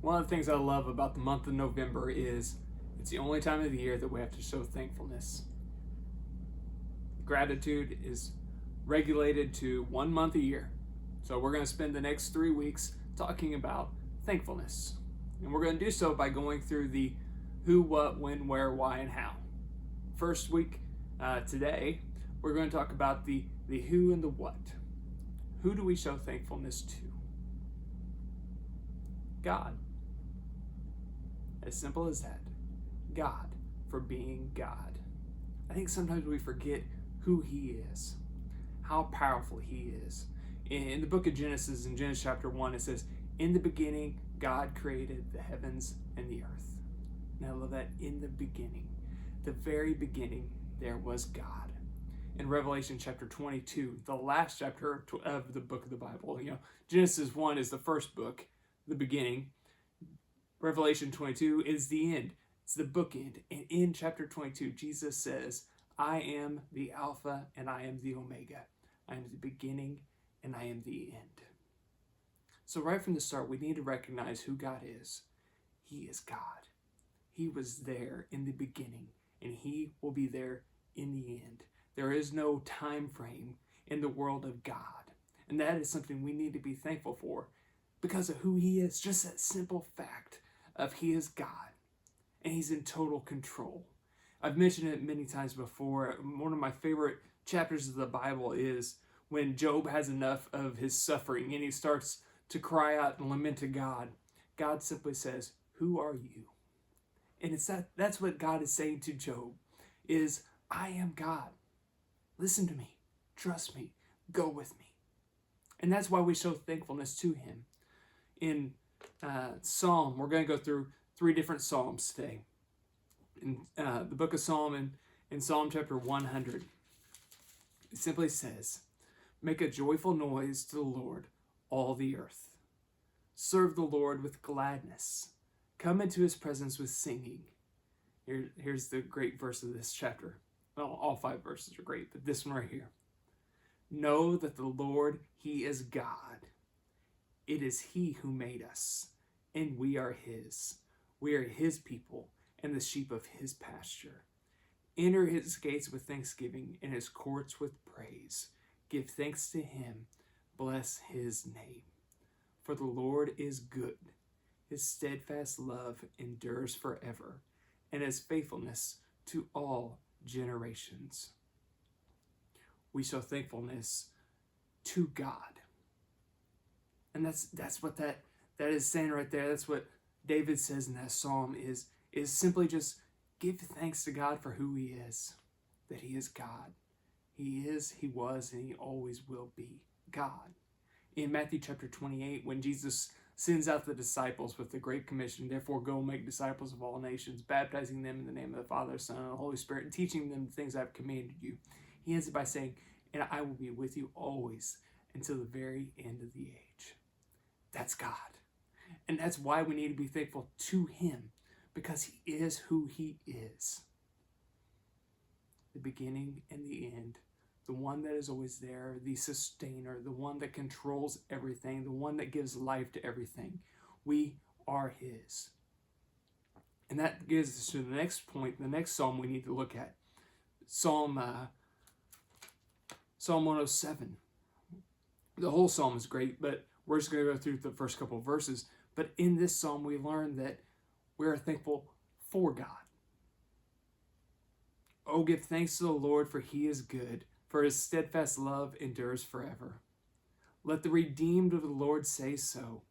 One of the things I love about the month of November is it's the only time of the year that we have to show thankfulness. Gratitude is regulated to 1 month a year. So we're going to spend the next 3 weeks talking about thankfulness. And we're going to do so by going through the who, what, when, where, why, and how. First week, today, we're going to talk about the who and the what. Who do we show thankfulness to? God. As simple as that. God, for being God. I think sometimes we forget who He is, how powerful He is. In the book of Genesis, in Genesis chapter 1, it says, "In the beginning, God created the heavens and the earth." And I love that. In the beginning, the very beginning, there was God. In Revelation chapter 22, the last chapter of the book of the Bible, Genesis 1 is the first book, the beginning. Revelation 22 is the end. It's the bookend. And in chapter 22, Jesus says, "I am the Alpha and I am the Omega. I am the beginning and I am the end." So right from the start, we need to recognize who God is. He is God. He was there in the beginning, and He will be there in the end. There is no time frame in the world of God. And that is something we need to be thankful for because of who He is. Just that simple fact of He is God, and He's in total control. I've mentioned it many times before. One of my favorite chapters of the Bible is when Job has enough of his suffering and he starts to cry out and lament to God. God simply says, "Who are you?" And that's what God is saying to Job is, "I am God. Listen to me. Trust me. Go with me." And that's why we show thankfulness to Him. In Psalm, we're going to go through 3 different Psalms today. In the book of Psalm, in Psalm chapter 100, it simply says, "Make a joyful noise to the Lord, all the earth. Serve the Lord with gladness. Come into His presence with singing." Here's the great verse of this chapter. Well, all 5 verses are great, but this one right here. "Know that the Lord, He is God. It is He who made us, and we are His. We are His people and the sheep of His pasture. Enter His gates with thanksgiving and His courts with praise. Give thanks to Him. Bless His name. For the Lord is good. His steadfast love endures forever, and His faithfulness to all generations." We show thankfulness to God. And that's what that is saying right there. That's what David says in that psalm is simply just give thanks to God for who He is. That He is God. He is, He was, and He always will be God. In Matthew chapter 28, when Jesus sends out the disciples with the Great Commission, "Therefore go make disciples of all nations, baptizing them in the name of the Father, Son, and the Holy Spirit, and teaching them the things I have commanded you." He ends it by saying, "And I will be with you always until the very end of the age." That's God. And that's why we need to be thankful to Him, because He is who He is. The beginning and the end, the one that is always there, the sustainer, the one that controls everything, the one that gives life to everything. We are His. And that gives us to the next point, the next psalm we need to look at. Psalm 107. The whole psalm is great, but we're just going to go through the first couple of verses. But in this psalm, we learn that we are thankful for God. "Oh, give thanks to the Lord, for He is good, for His steadfast love endures forever. Let the redeemed of the Lord say so,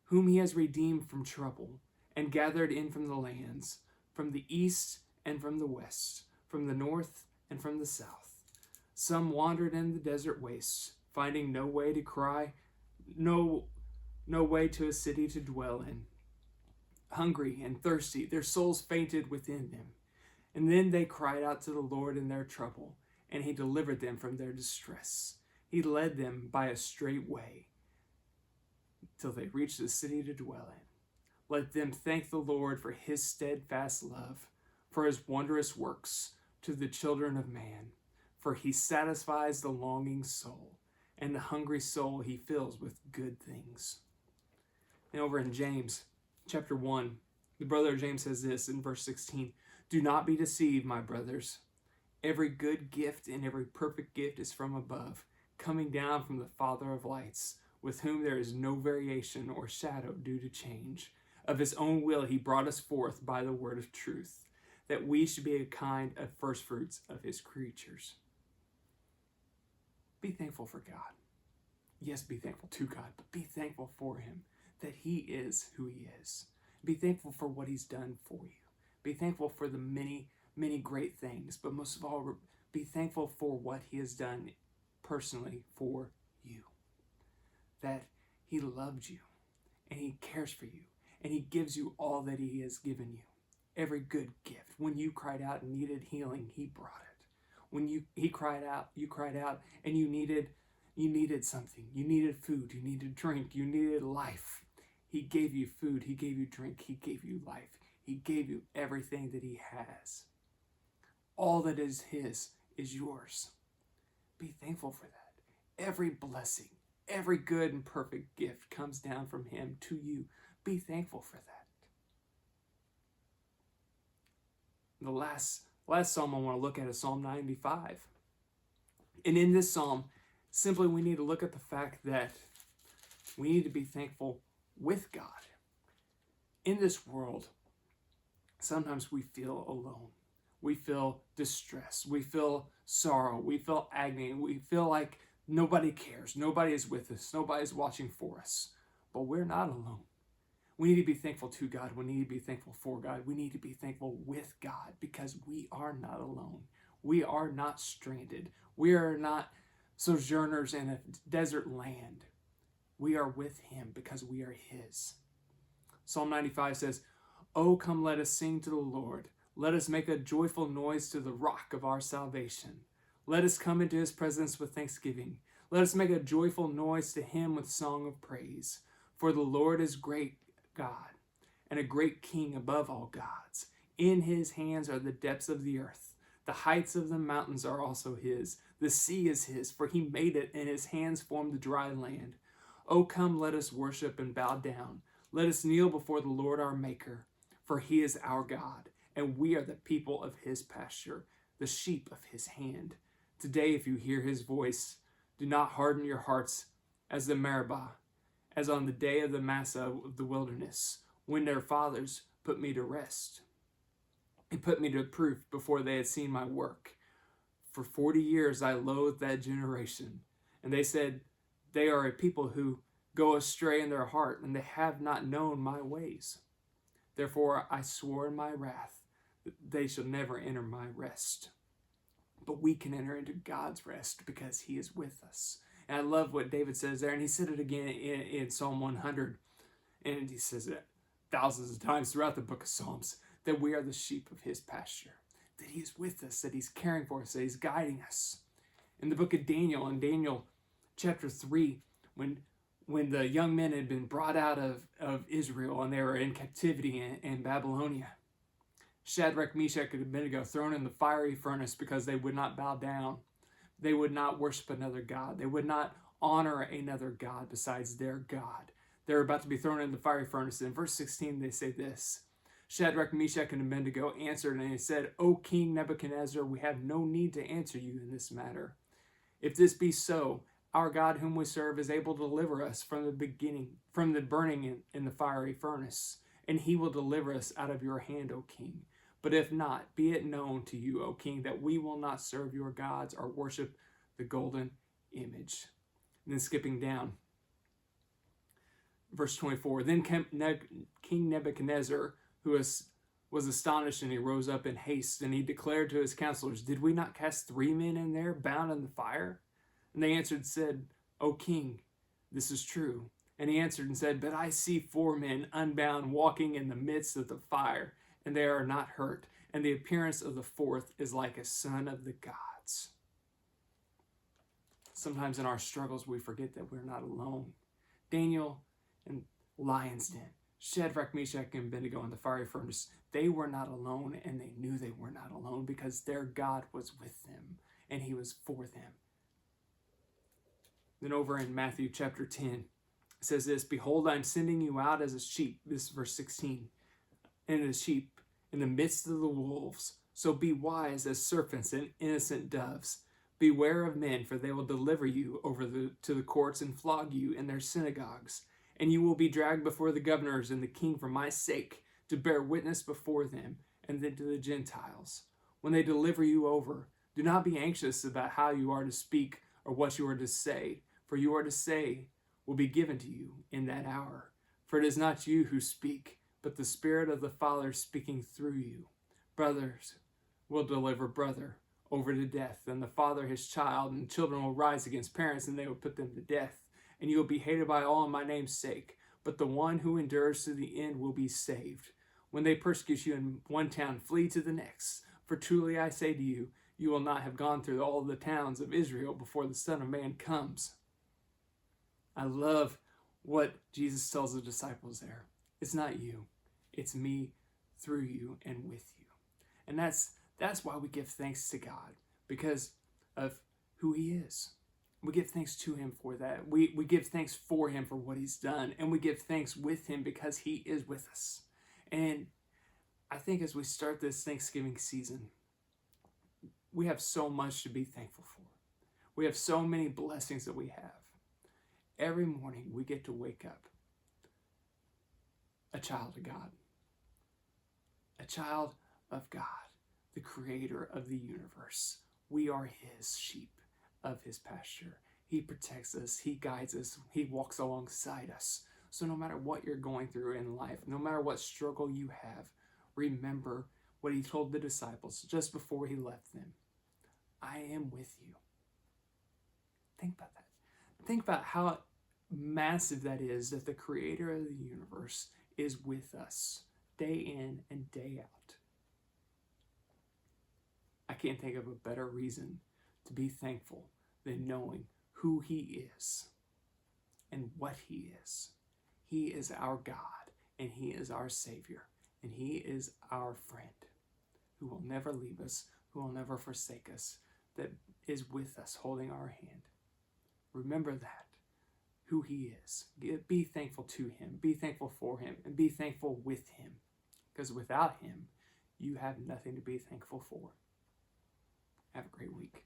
whom He has redeemed from trouble, and gathered in from the lands, from the east and from the west, from the north and from the south. Some wandered in the desert wastes, finding no way to cry, no way to a city to dwell in. Hungry and thirsty, their souls fainted within them. And then they cried out to the Lord in their trouble, and He delivered them from their distress. He led them by a straight way till they reached the city to dwell in. Let them thank the Lord for His steadfast love, for His wondrous works to the children of man. For He satisfies the longing soul, and the hungry soul He fills with good things." And over in James chapter 1, the brother of James says this in verse 16, "Do not be deceived, my brothers. Every good gift and every perfect gift is from above, coming down from the Father of lights, with whom there is no variation or shadow due to change. Of his own will he brought us forth by the word of truth, that we should be a kind of firstfruits of his creatures." Be thankful for God. Yes, be thankful to God, but be thankful for him, that he is who he is. Be thankful for what he's done for you. Be thankful for the many, many great things, but most of all, be thankful for what he has done personally for you. That he loved you, and he cares for you, and he gives you all that he has given you. Every good gift. When you cried out and needed healing, he brought it. When he cried out, you cried out, and you needed something. You needed food, you needed drink, you needed life. He gave you food, he gave you drink, he gave you life. He gave you everything that he has. All that is his is yours. Be thankful for that. Every blessing, every good and perfect gift comes down from him to you. Be thankful for that. The last psalm I want to look at is Psalm 95. And in this psalm, simply we need to look at the fact that we need to be thankful with God. In this world, sometimes we feel alone. We feel distress. We feel sorrow. We feel agony. We feel like nobody cares. Nobody is with us. Nobody is watching for us. But we're not alone. We need to be thankful to God. We need to be thankful for God. We need to be thankful with God, because we are not alone. We are not stranded. We are not sojourners in a desert land. We are with him because we are his. Psalm 95 says, "Oh, come, let us sing to the Lord. Let us make a joyful noise to the rock of our salvation. Let us come into his presence with thanksgiving. Let us make a joyful noise to him with song of praise. For the Lord is great God, and a great King above all gods. In his hands are the depths of the earth. The heights of the mountains are also his. The sea is his, for he made it, and his hands formed the dry land. Oh, come, let us worship and bow down. Let us kneel before the Lord our Maker, for he is our God, and we are the people of his pasture, the sheep of his hand. Today, if you hear his voice, do not harden your hearts as the Meribah, as on the day of the Massah of the wilderness, when their fathers put me to rest. It put me to proof before they had seen my work. For 40 years I loathed that generation, and they said, they are a people who go astray in their heart, and they have not known my ways. Therefore I swore in my wrath that they shall never enter my rest." But we can enter into God's rest because he is with us. And I love what David says there, and he said it again in Psalm 100, and he says it thousands of times throughout the book of Psalms, that we are the sheep of his pasture, that he is with us, that he's caring for us, that he's guiding us. In the book of Daniel, in Daniel chapter 3, when the young men had been brought out of Israel and they were in captivity in Babylonia, Shadrach, Meshach, and Abednego thrown in the fiery furnace because they would not bow down. They would not worship another God. They would not honor another God besides their God. They're about to be thrown in the fiery furnace. In verse 16, they say this: "Shadrach, Meshach, and Abednego answered, and he said, O King Nebuchadnezzar, we have no need to answer you in this matter. If this be so, our God whom we serve is able to deliver us from the burning in the fiery furnace, and he will deliver us out of your hand, O King. But if not, be it known to you, O King, that we will not serve your gods or worship the golden image." And then skipping down, verse 24, "Then King Nebuchadnezzar, who was astonished, and he rose up in haste, and he declared to his counselors, 'Did we not cast 3 men in there, bound in the fire?' And they answered and said, 'O King, this is true.' And he answered and said, 'But I see 4 men unbound walking in the midst of the fire, and they are not hurt. And the appearance of the 4th is like a son of the gods.'" Sometimes in our struggles, we forget that we're not alone. Daniel in lion's den, Shadrach, Meshach, and Abednego in the fiery furnace, they were not alone, and they knew they were not alone because their God was with them, and he was for them. Then over in Matthew chapter 10, It says this, behold, I'm sending you out as a sheep. This is verse 16. And as sheep in the midst of the wolves. So be wise as serpents and innocent doves. Beware of men, for they will deliver you over to the courts and flog you in their synagogues. And you will be dragged before the governors and the king for my sake, to bear witness before them and then to the Gentiles. When they deliver you over, do not be anxious about how you are to speak or what you are to say, for you are to say will be given to you in that hour. For it is not you who speak, but the Spirit of the Father speaking through you. Brothers will deliver brother over to death, and the father his child, and children will rise against parents, and they will put them to death. And you will be hated by all in my name's sake, but the one who endures to the end will be saved. When they persecute you in one town, flee to the next. For truly I say to you, you will not have gone through all the towns of Israel before the Son of Man comes. I love what Jesus tells the disciples there. It's not you. It's me through you and with you. And that's why we give thanks to God, because of who he is. We give thanks to him for that. We give thanks for him for what he's done. And we give thanks with him because he is with us. And I think as we start this Thanksgiving season, we have so much to be thankful for. We have so many blessings that we have. Every morning we get to wake up a child of God. A child of God, the creator of the universe. We are his sheep of his pasture. He protects us. He guides us. He walks alongside us. So no matter what you're going through in life, no matter what struggle you have, remember what he told the disciples just before he left them. I am with you. Think about that. Think about how massive that is, that the creator of the universe is with us day in and day out. I can't think of a better reason to be thankful than knowing who he is and what he is. He is our God, and he is our Savior, and he is our friend who will never leave us, who will never forsake us, that is with us, holding our hand. Remember that, who he is. Be thankful to him, be thankful for him, and be thankful with him, because without him, you have nothing to be thankful for. Have a great week.